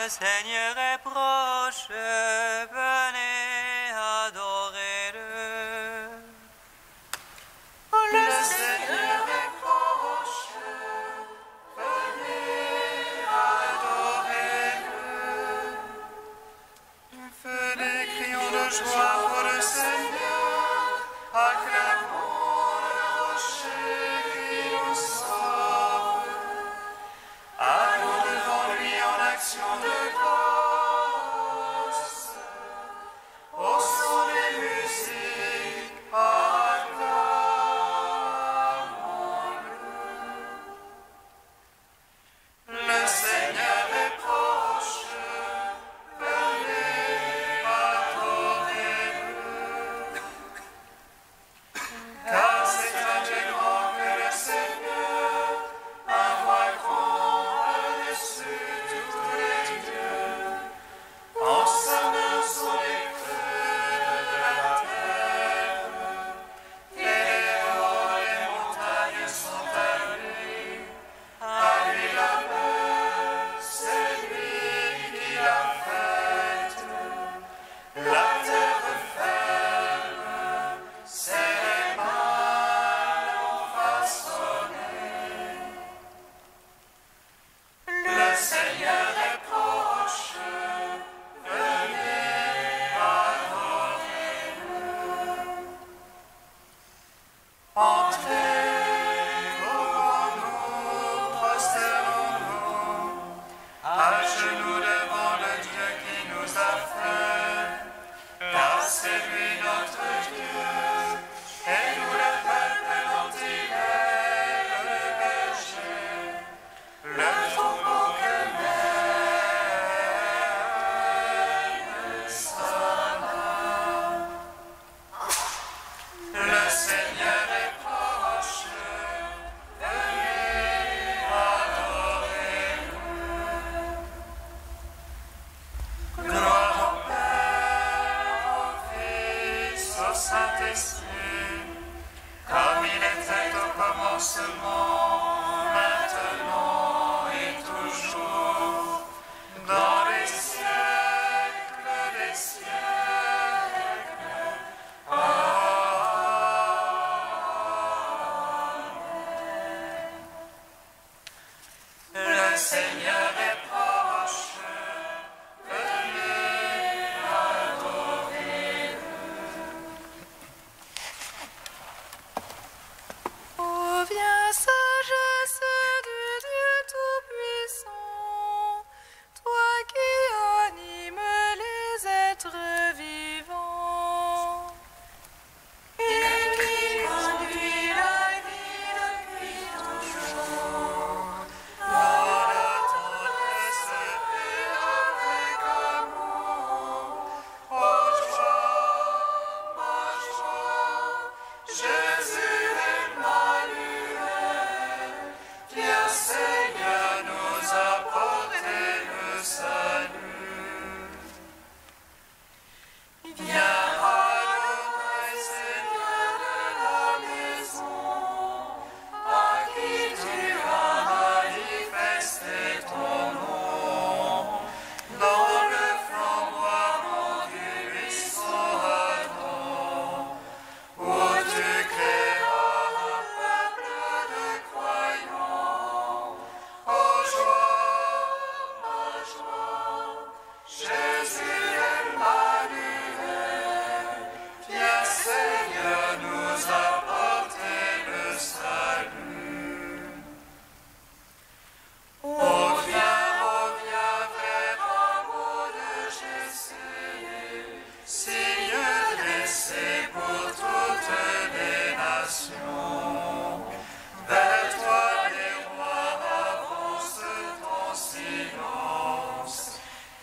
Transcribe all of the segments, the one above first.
Le Seigneur est proche, venez adorer-le. Le Seigneur est proche, venez adorer-le. Crions de joie pour le Seigneur, acclamons le rocher qui nous sauve. Allons devant lui en action de grâce, au son des musiques, acclamons-le. Le Seigneur est proche, venez adorer-le. Car c'est un Dieu grand que le Seigneur, un roi grand par-dessus tous les dieux. En sa main sont les creux de la terre, et les hauts des montagnes sont à lui. À lui la paix, c'est lui qui l'a faite. La terre ferme, c'est les mains l'ont façonnée. Le Seigneur est proche, venez adorer-le. Entrez, ouvrons-nous, prosternons-nous, à genoux devant le Dieu qui nous a fait, car c'est lui notre Dieu, et nous le peuple dont il est le berger, le troupeau que mène sa main. Le Seigneur est proche, venez adorer-le. Gloire au Père, au Fils, au Saint-Esprit, comme il était au commencement, maintenant et toujours, dans les siècles des siècles. Amen. Le Seigneur est proche, venez adorer-le. Oh, viens, sagesse du Dieu Tout-Puissant, toi qui animes les êtres vivants. Et qui conduit la vie depuis toujours, dans la tendresse et avec amour. Oh joie, ma joie, Jésus Emmanuel, viens Seigneur nous apporter le salut. Viens adorer Seigneur de la maison, à qui tu as manifesté ton nom, dans le flamboiement du buisson ardent, où tu créas un peuple de croyants. Oh joie, ma joie, Jésus Emmanuel, viens Seigneur nous apporter le salut. Oh viens, frère amour de Jésus, signe dressé pour toutes les nations. Vers toi les rois avancent en silence,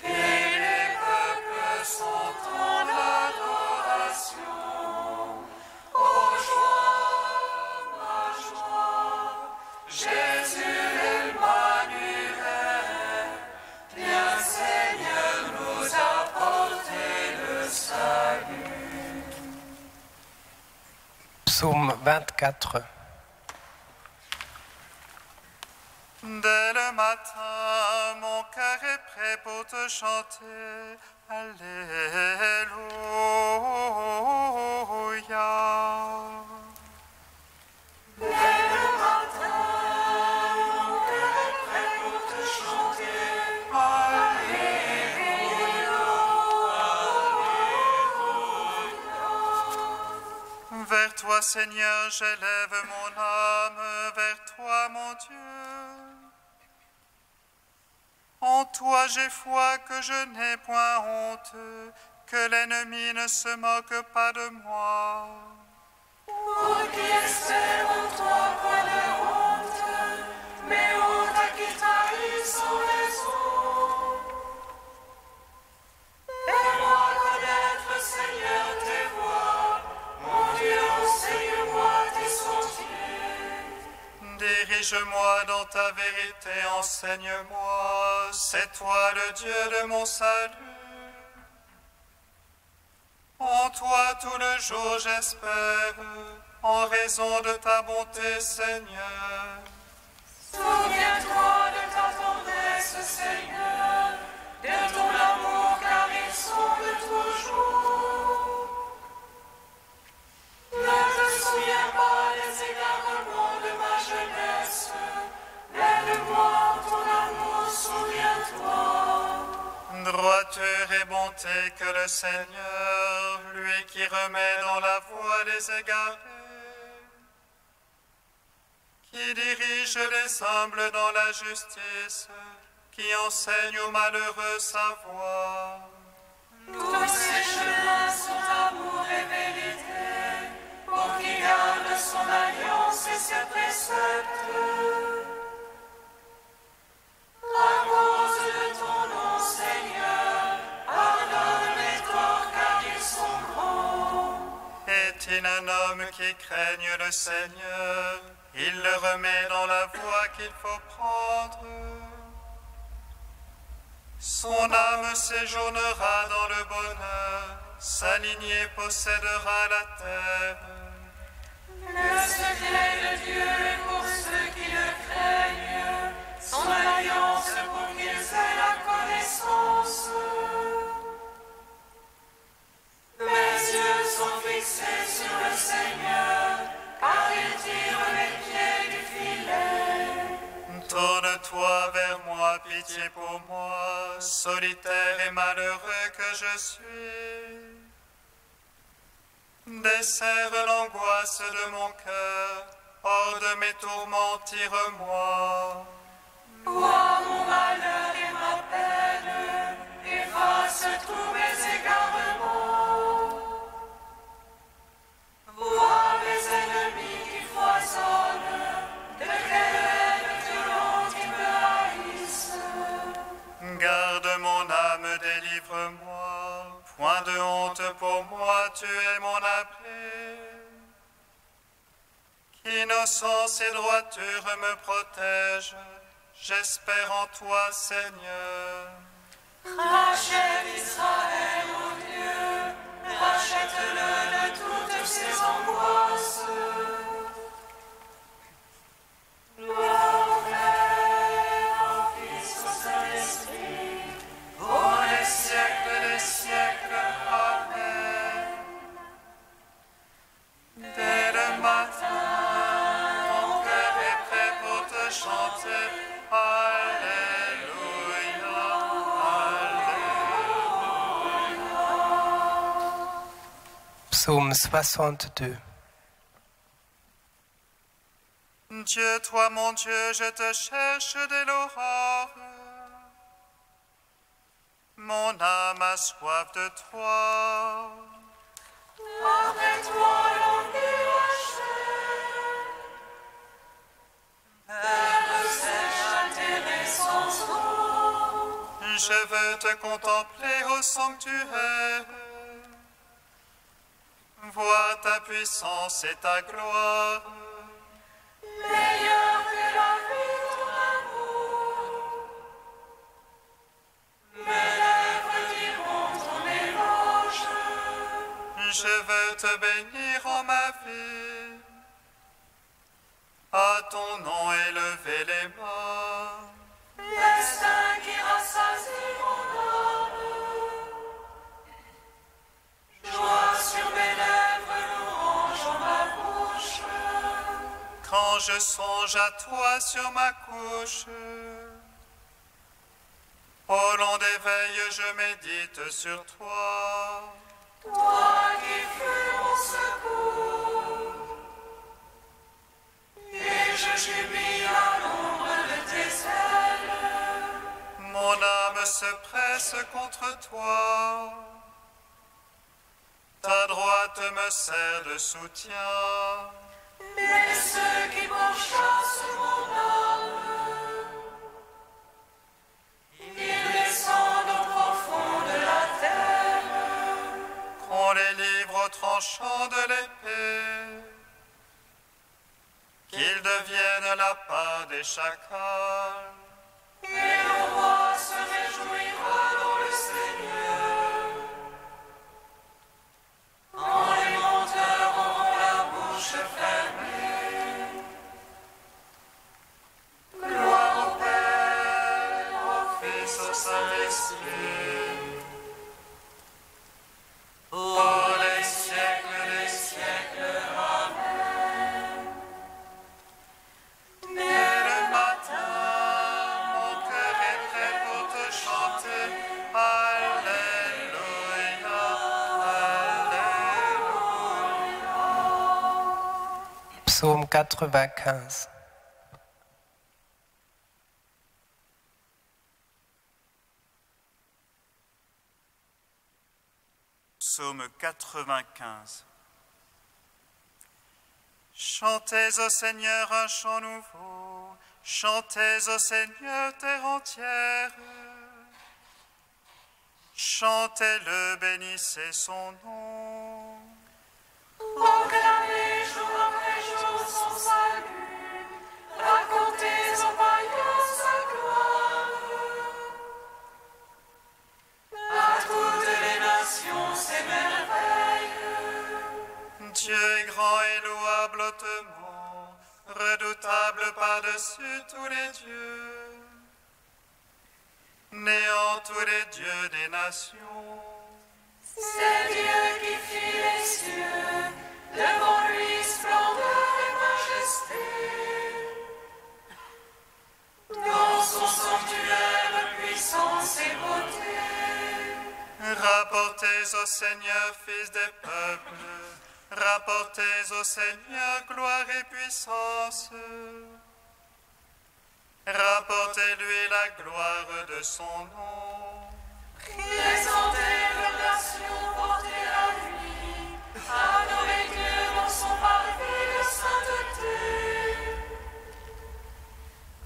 et les peuples sont en adoration. Oh joie, ma joie, Jésus Emmanuel, viens Seigneur nous apporter le salut. Psaume 24. Dès le matin, mon cœur est prêt pour te chanter. Alléluia. Vers toi, Seigneur, j'élève mon âme, vers toi, mon Dieu. En toi j'ai foi que je n'ai point honte, que l'ennemi ne se moque pas de moi. Pour qui espère en toi point de honte, mais honte à qui trahit sans raison. Fais-moi connaître, Seigneur, tes voies. Mon Dieu, enseigne-moi tes sentiers. Dirige-moi dans ta vérité, enseigne-moi. C'est toi le Dieu de mon salut. En toi tout le jour j'espère, en raison de ta bonté, Seigneur. Souviens-toi de ta tendresse, Seigneur, de ton amour, car ils sont de toujours. Ne te souviens pas des égarements de ma jeunesse, mais de moi, ton amour, souviens-toi. Droiture et bonté que le Seigneur, lui qui remet dans la voie les égarés, qui dirige les humbles dans la justice, qui enseigne aux malheureux sa voie. Tous ces chemins sont amour et vérité, pour qui garde son alliance et ses préceptes. À cause de ton nom, Seigneur, pardonne mes torts car ils sont grands. Est-il un homme qui craigne le Seigneur? Il le remet dans la voie qu'il faut prendre. Son âme séjournera dans le bonheur, sa lignée possédera la terre. Le secret de Dieu est pour ceux qui le craignent, son alliance pour qu'ils aient la connaissance. Mes yeux sont fixés sur le Seigneur, car il tire les pieds du filet. Tourne-toi vers moi, pitié pour moi, solitaire et malheureux que je suis. Desserre l'angoisse de mon cœur, hors de mes tourments, tire-moi. Vois mon malheur et ma peine, efface tous mes égarements. Vois mes ennemis qui foisonnent, de quelle haine violente ils me haïssent. Garde mon âme, délivre-moi. Point de honte pour moi, tu es mon abri. Innocence et droiture me protègent. J'espère en toi, Seigneur. Rachète Israël, mon Dieu, rachète-le de toutes ses angoisses. Gloire au Père, au Fils, au Saint-Esprit, Pour les siècles des siècles, Amen. Dès le matin, mon cœur est prêt pour te chanter. Alléluia, Alléluia. Psaume 62. Dieu, toi mon Dieu, je te cherche dès l'aurore. Mon âme a soif de toi. après toi languit ma chair. Terre sèche atterrée sans eau. Je veux te contempler au sanctuaire, voir ta puissance et ta gloire. Meilleur que la vie, ton amour. Mes lèvres diront ton éloge. Je veux te bénir en ma vie. À ton nom élever les mains. Quand je songe à toi sur ma couche, au long des veilles, je médite sur toi. Toi qui fus mon secours, et je jubile à l'ombre de tes ailes. Mon âme se presse contre toi. Ta droite me sert de soutien. Mais ceux qui pourchassent mon âme, ils descendent au profond de la terre. Qu'on les livre au tranchant de l'épée, qu'ils deviennent la part des chacals. Et le roi se réjouira dans le Seigneur. Quand les menteurs auront la bouche fermée. Gloire au Père, au Fils, au Saint-Esprit, pour les siècles des siècles. Amen. Dès le matin, mon cœur est prêt pour te chanter. Alléluia, Alléluia. Psaume 95. Psaume 95. Chantez au Seigneur un chant nouveau, chantez au Seigneur terre entière. Chantez-le, bénissez son nom. Proclamez jour après jour son salut, racontez aux païens sa gloire. À toutes les nations ses merveilles. Dieu est grand et louable hautement, redoutable par-dessus tous les dieux. Néant tous les dieux des nations. C'est Dieu qui fit les cieux, devant lui splendeur et majesté. Dans son sanctuaire puissance et beauté. Rapportez au Seigneur, fils des peuples, rapportez au Seigneur gloire et puissance. Rapportez-lui la gloire de son nom. Présentez leurs nations, portez à lui, adorez Dieu dans son parvis de sainteté.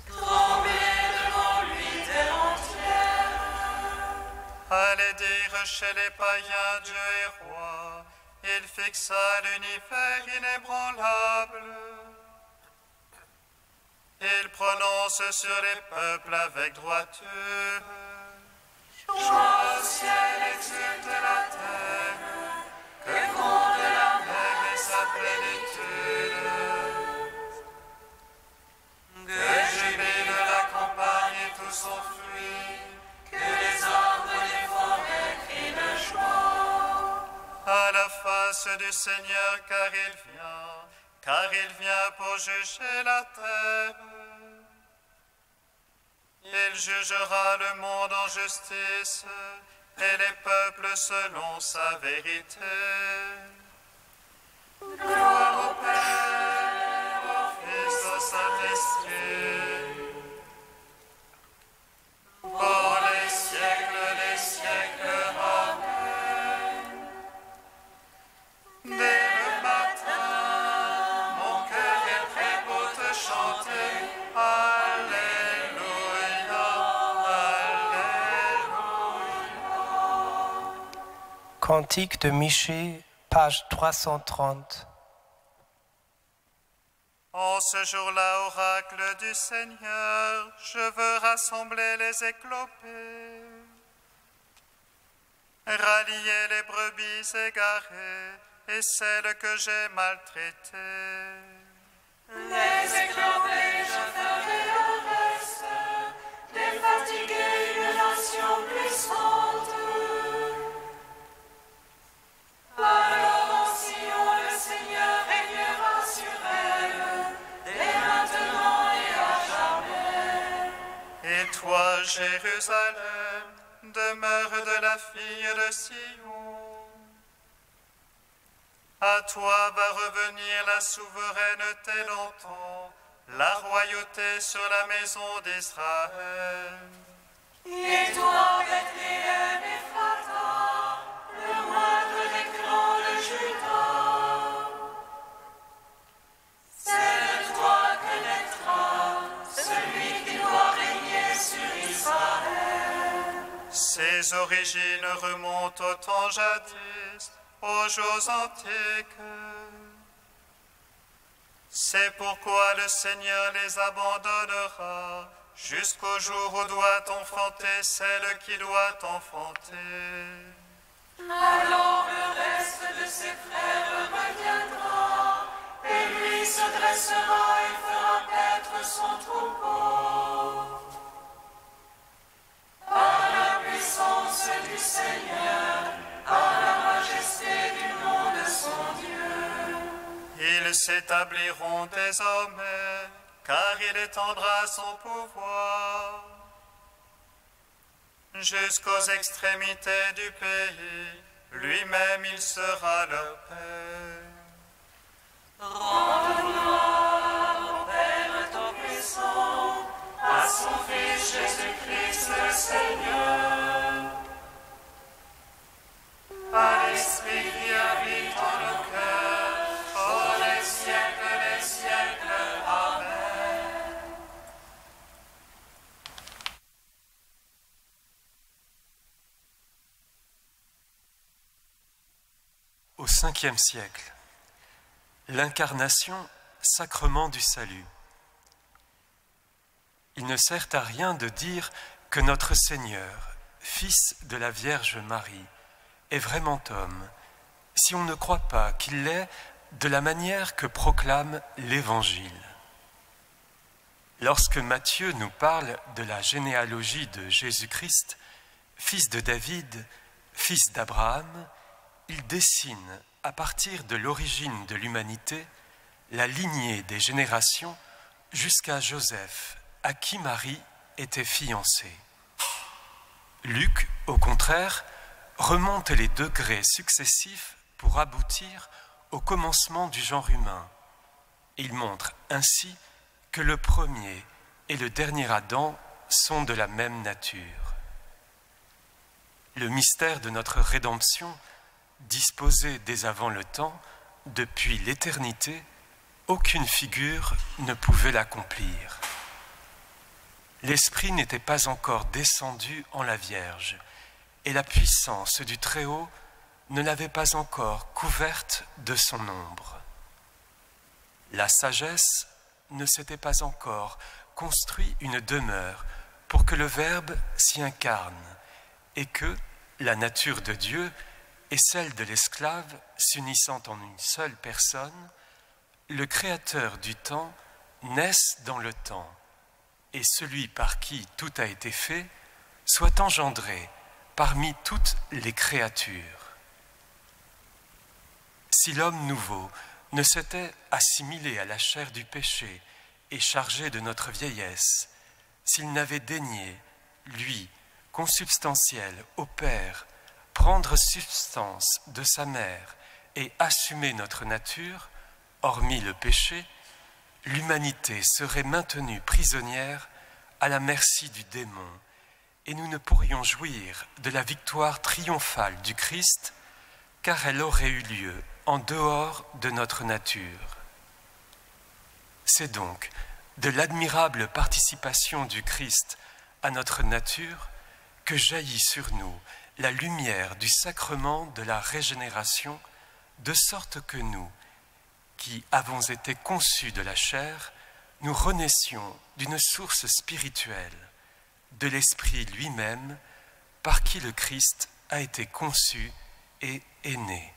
Tremblez devant lui terre entière. Allez dire chez les païens, Dieu est roi, il fixa l'univers inébranlable. Il prononce sur les peuples avec droiture. Joie au ciel, exulte la terre, que gronde la mer et sa plénitude. Que jubile la campagne et tout son fruit. Que les arbres des forêts crient de joie. À la face du Seigneur, car il vient pour juger la terre. Il jugera le monde en justice et les peuples selon sa vérité. Gloire au Père, au Fils, au Saint-Esprit, pour les siècles des siècles. Amen. Dès le matin, mon cœur est prêt pour te chanter. Alléluia, Alléluia. Cantique de Michée, page 330. En ce jour-là, oracle du Seigneur, je veux rassembler les éclopés, rallier les brebis égarées et celles que j'ai maltraitées. Les éclopés, je ferai le reste, défatiguer une nation puissante. Alors en Sion, le Seigneur régnera sur elle, des Jérusalem, demeure de la fille de Sion. À toi va revenir la souveraineté longtemps, la royauté sur la maison d'Israël. Et toi, Bethléem Ephrata, le moindre des clans de Juda, c'est de toi que naîtra celui qui doit régner sur Israël. Ses origines remontent au temps jadis, aux jours antiques. C'est pourquoi le Seigneur les abandonnera jusqu'au jour où doit enfanter celle qui doit enfanter. Alors le reste de ses frères reviendra, et lui se dressera et fera paître son troupeau. Par la puissance du Seigneur, par la majesté du nom de son Dieu. Ils s'établiront désormais, car il étendra son pouvoir jusqu'aux extrémités du pays. Lui-même, il sera leur Père. Rends gloire au Père Tout-Puissant, à son Fils Jésus-Christ le Seigneur, À l'Esprit qui habite en nos cœurs, pour les siècles des siècles. Amen. Au 5e siècle, l'incarnation, sacrement du salut. Il ne sert à rien de dire que notre Seigneur, Fils de la Vierge Marie, est vraiment homme, si on ne croit pas qu'il l'est de la manière que proclame l'Évangile. Lorsque Matthieu nous parle de la généalogie de Jésus-Christ, fils de David, fils d'Abraham, il dessine, à partir de l'origine de l'humanité, la lignée des générations jusqu'à Joseph, à qui Marie était fiancée. Luc, au contraire, remonte les degrés successifs pour aboutir au commencement du genre humain. Il montre ainsi que le premier et le dernier Adam sont de la même nature. Le mystère de notre rédemption, disposé dès avant le temps, depuis l'éternité, aucune figure ne pouvait l'accomplir. L'Esprit n'était pas encore descendu en la Vierge, et la puissance du Très-Haut ne l'avait pas encore couverte de son ombre. La sagesse ne s'était pas encore construit une demeure pour que le Verbe s'y incarne, et que la nature de Dieu et celle de l'esclave s'unissant en une seule personne, le Créateur du temps naisse dans le temps, et celui par qui tout a été fait soit engendré parmi toutes les créatures. Si l'homme nouveau ne s'était assimilé à la chair du péché et chargé de notre vieillesse, s'il n'avait daigné, lui, consubstantiel au Père, prendre substance de sa mère et assumer notre nature, hormis le péché, l'humanité serait maintenue prisonnière à la merci du démon, et nous ne pourrions jouir de la victoire triomphale du Christ, car elle aurait eu lieu en dehors de notre nature. C'est donc de l'admirable participation du Christ à notre nature que jaillit sur nous la lumière du sacrement de la régénération, de sorte que nous, qui avons été conçus de la chair, nous renaissions d'une source spirituelle, de l'Esprit lui-même, par qui le Christ a été conçu et est né.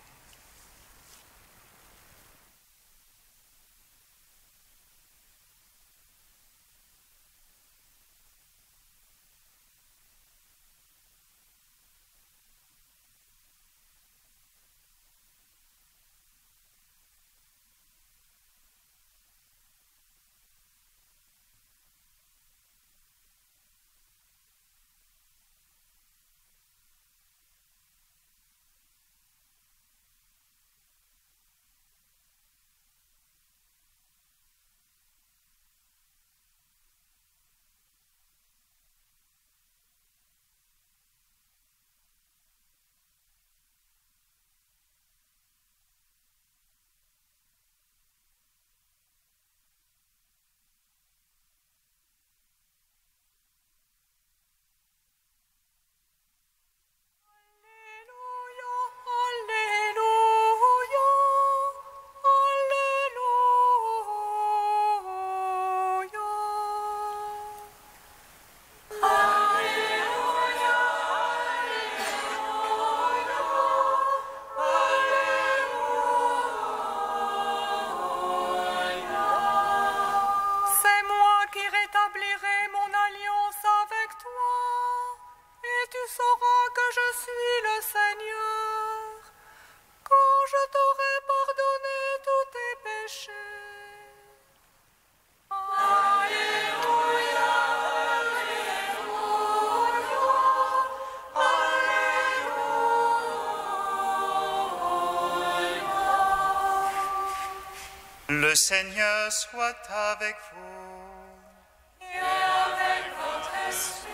Le Seigneur soit avec vous. Et avec votre esprit.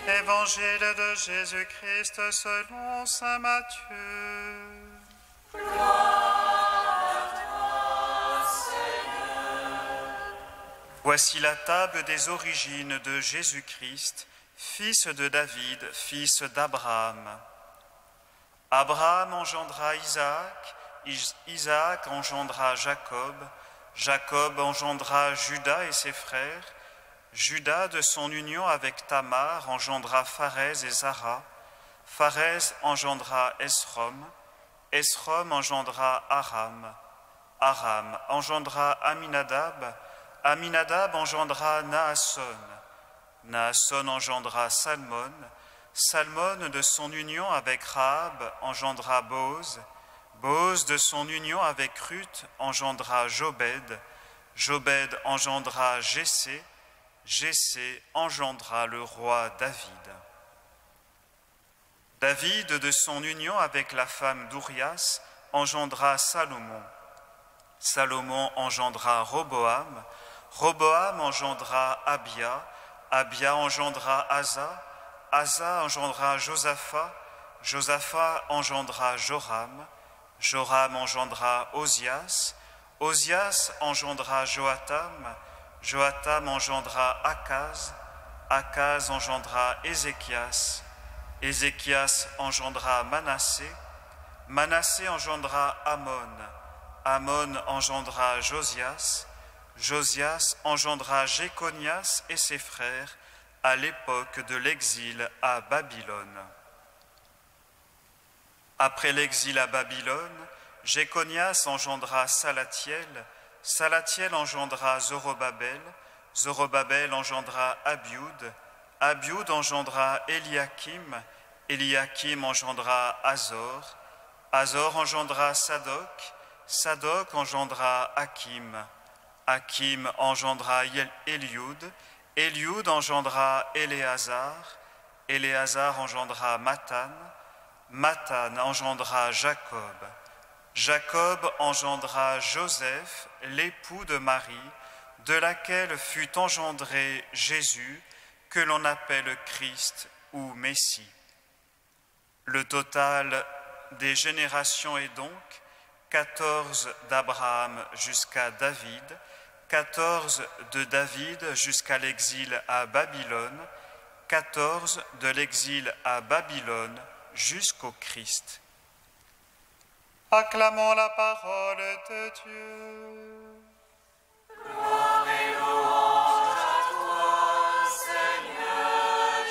Évangile de Jésus-Christ selon saint Matthieu. Voici la table des origines de Jésus-Christ, fils de David, fils d'Abraham. Abraham engendra Isaac, Isaac engendra Jacob, Jacob engendra Judas et ses frères, Judas de son union avec Tamar engendra Pharès et Zara, Pharès engendra Esrom, Esrom engendra Aram, Aram engendra Aminadab, Aminadab engendra Naasson, Naasson engendra Salmon, Salmon de son union avec Rahab engendra Boz, Boz de son union avec Ruth engendra Jobed, Jobed engendra Jessé, Jessé engendra le roi David. David de son union avec la femme d'Urias engendra Salomon, Salomon engendra Roboam, Roboam engendra Abia, Abia engendra Asa, Asa engendra Josaphat, Josaphat engendra Joram, Joram engendra Osias, Osias engendra Joatam, Joatam engendra Akaz, Akaz engendra Ézéchias, Ézéchias engendra Manassé, Manassé engendra Amon, Amon engendra Josias, Josias engendra Jéconias et ses frères à l'époque de l'exil à Babylone. Après l'exil à Babylone, Jéconias engendra Salatiel, Salatiel engendra Zorobabel, Zorobabel engendra Abiud, Abiud engendra Eliakim, Eliakim engendra Azor, Azor engendra Sadoc, Sadoc engendra Hakim, Hakim engendra Eliud, Eliud engendra Éléazar, Éléazar engendra Mathan, Mathan engendra Jacob, Jacob engendra Joseph, l'époux de Marie, de laquelle fut engendré Jésus, que l'on appelle Christ ou Messie. Le total des générations est donc 14 d'Abraham jusqu'à David, 14 de David jusqu'à l'exil à Babylone, 14 de l'exil à Babylone jusqu'au Christ. Acclamons la parole de Dieu. Gloire et louange à toi, Seigneur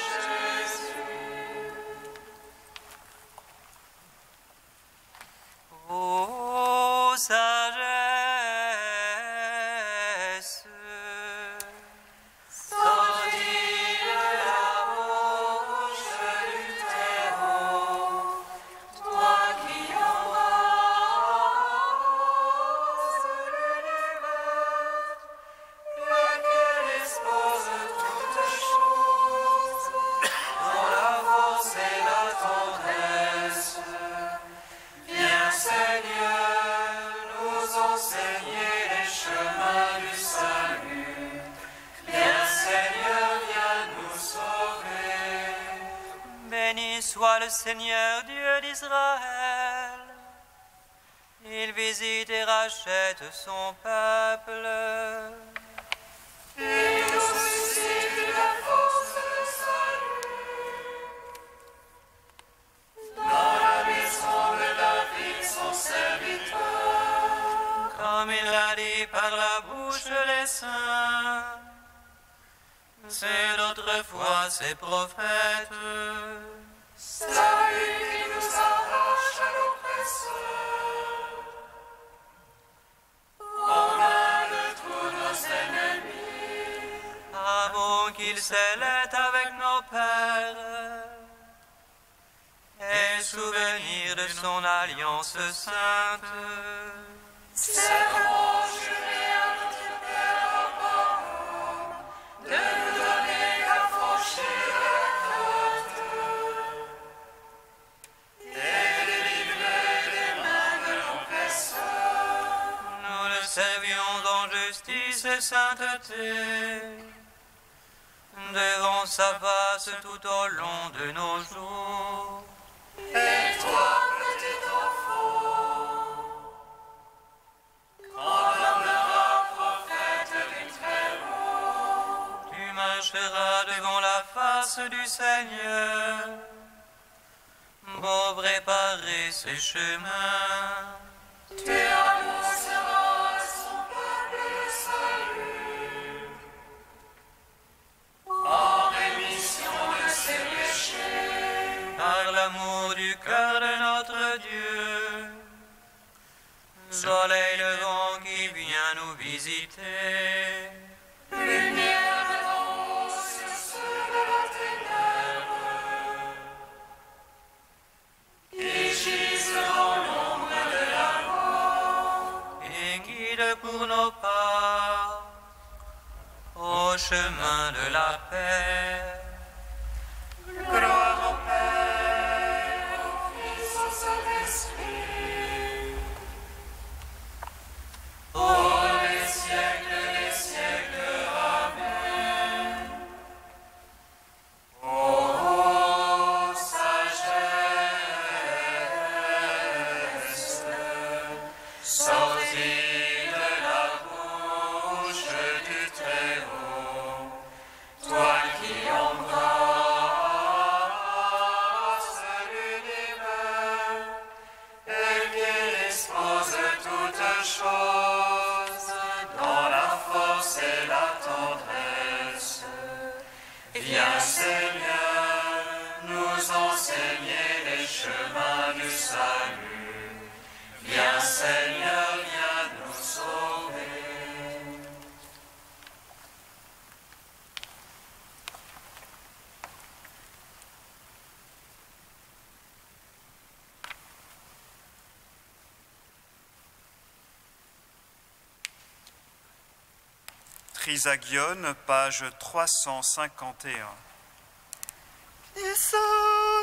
Jésus. Ô sagesse, sortis de la bouche du Très-Haut, toi qui embrasses l'univers, laquelle expose toutes choses dans la force et la tendresse. Viens, Seigneur, nous enseigner les chemins du salut. Viens, Seigneur, viens nous sauver. béni soit le Seigneur Dieu d'Israël. Il visite et rachète son peuple. Il nous suscite la force de salut. Dans la maison de David, son serviteur. Comme il l'a dit par la bouche des saints, c'est d'autrefois ses prophètes. Salut qui nous arrache à l'oppresseur. Aux mains de tous nos ennemis. Avant qu'il s'élève avec nos pères, et souvenir de son alliance sainte. Serment juré à notre Père Abraham, de nous donner l'affranchir la côte, et délivrer des mains de l'oppresseur. Nous le servions dans justice et sainteté. Devant sa face tout au long de nos jours. Et toi, petit enfant, quand deviendras prophète du Très-Haut, Tu marcheras devant la face du Seigneur pour préparer ses chemins. Tu annonceras à son peuple le salut, en rémission de ses péchés, Par l'amour du cœur de notre Dieu, soleil levant qui vient nous visiter. lumière devant sur ceux de la ténèbre, qui gisent dans l'ombre de la mort. Et guide pour nos pas au chemin de la paix. gloire au Père, Au Fils, au Saint-Esprit, pour les siècles des siècles. Amen. ô sagesse, sortie de la bouche du Très-Haut, toi qui embrasses l'univers et qui dispose toutes choses dans la force et la tendresse. Viens Seigneur, nous enseigner les chemins du salut. Viens Seigneur, viens nous sauver. Trisagion, page 351. Issa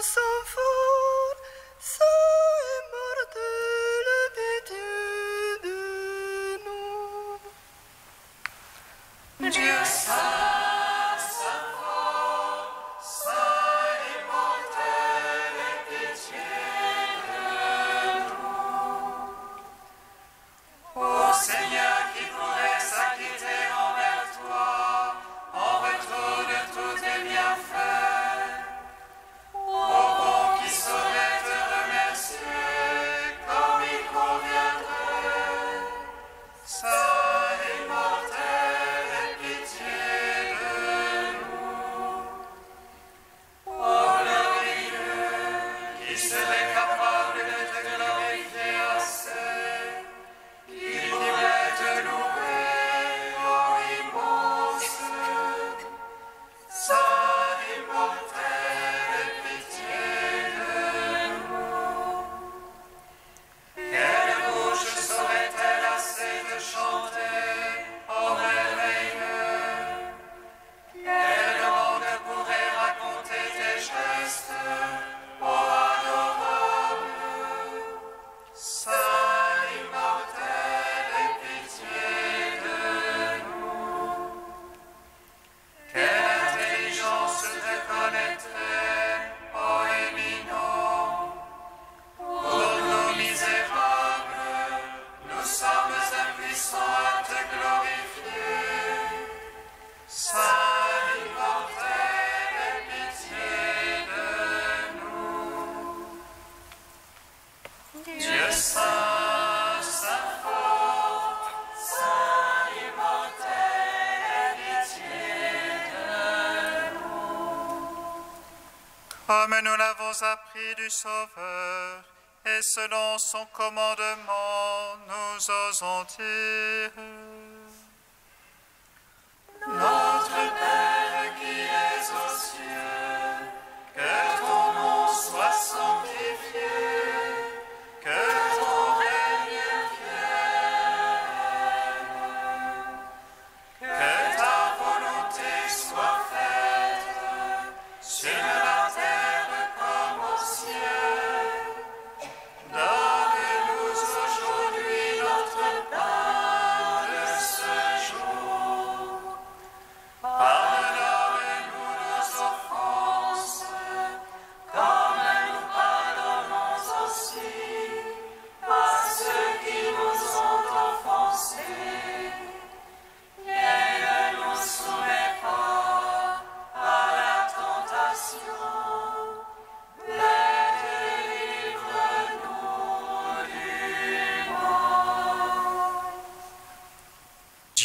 sans faute, saint et mortel, pitié de nous. Dieu saint, saint fort, saint immortel, aie pitié de nous. Ô Seigneur, qui pourrait s'acquitter envers toi en retour de tous tes bienfaits, ô bon qui saurait te remercier comme il conviendrait, saint immortel, aie pitié de nous. Ô glorieux, qui serait capable de te glorifier assez, qui pourrait te louer, ô immense, saint immortel, aie pitié de nous. Quelle bouche saurait-elle assez de chanter, ô merveilleux? Quelle langue pourrait raconter tes gestes, ô adorable? Saint immortel, aie pitié de nous. Quelle intelligence te connaîtrait, ô éminent? Pour nous misérables, nous sommes impuissants à te glorifier. Saint immortel, aie pitié de nous. Dieu saint, saint fort, saint immortel, aie pitié de nous. Comme nous l'avons appris du Sauveur, et selon son commandement, nous osons dire: Notre Père qui es aux cieux, que ton nom soit sanctifié, que ton règne vienne, que ta volonté soit faite sur la terre comme au ciel. Donne-nous aujourd'hui notre pain de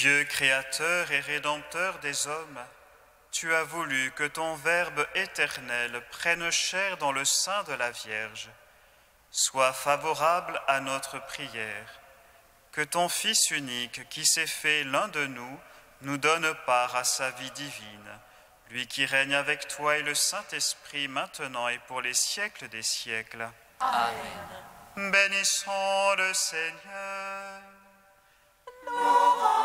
Dieu créateur et rédempteur des hommes, tu as voulu que ton Verbe éternel prenne chair dans le sein de la Vierge. Sois favorable à notre prière. Que ton Fils unique, qui s'est fait l'un de nous, nous donne part à sa vie divine, lui qui règne avec toi et le Saint-Esprit maintenant et pour les siècles des siècles. Amen. Bénissons le Seigneur. Nous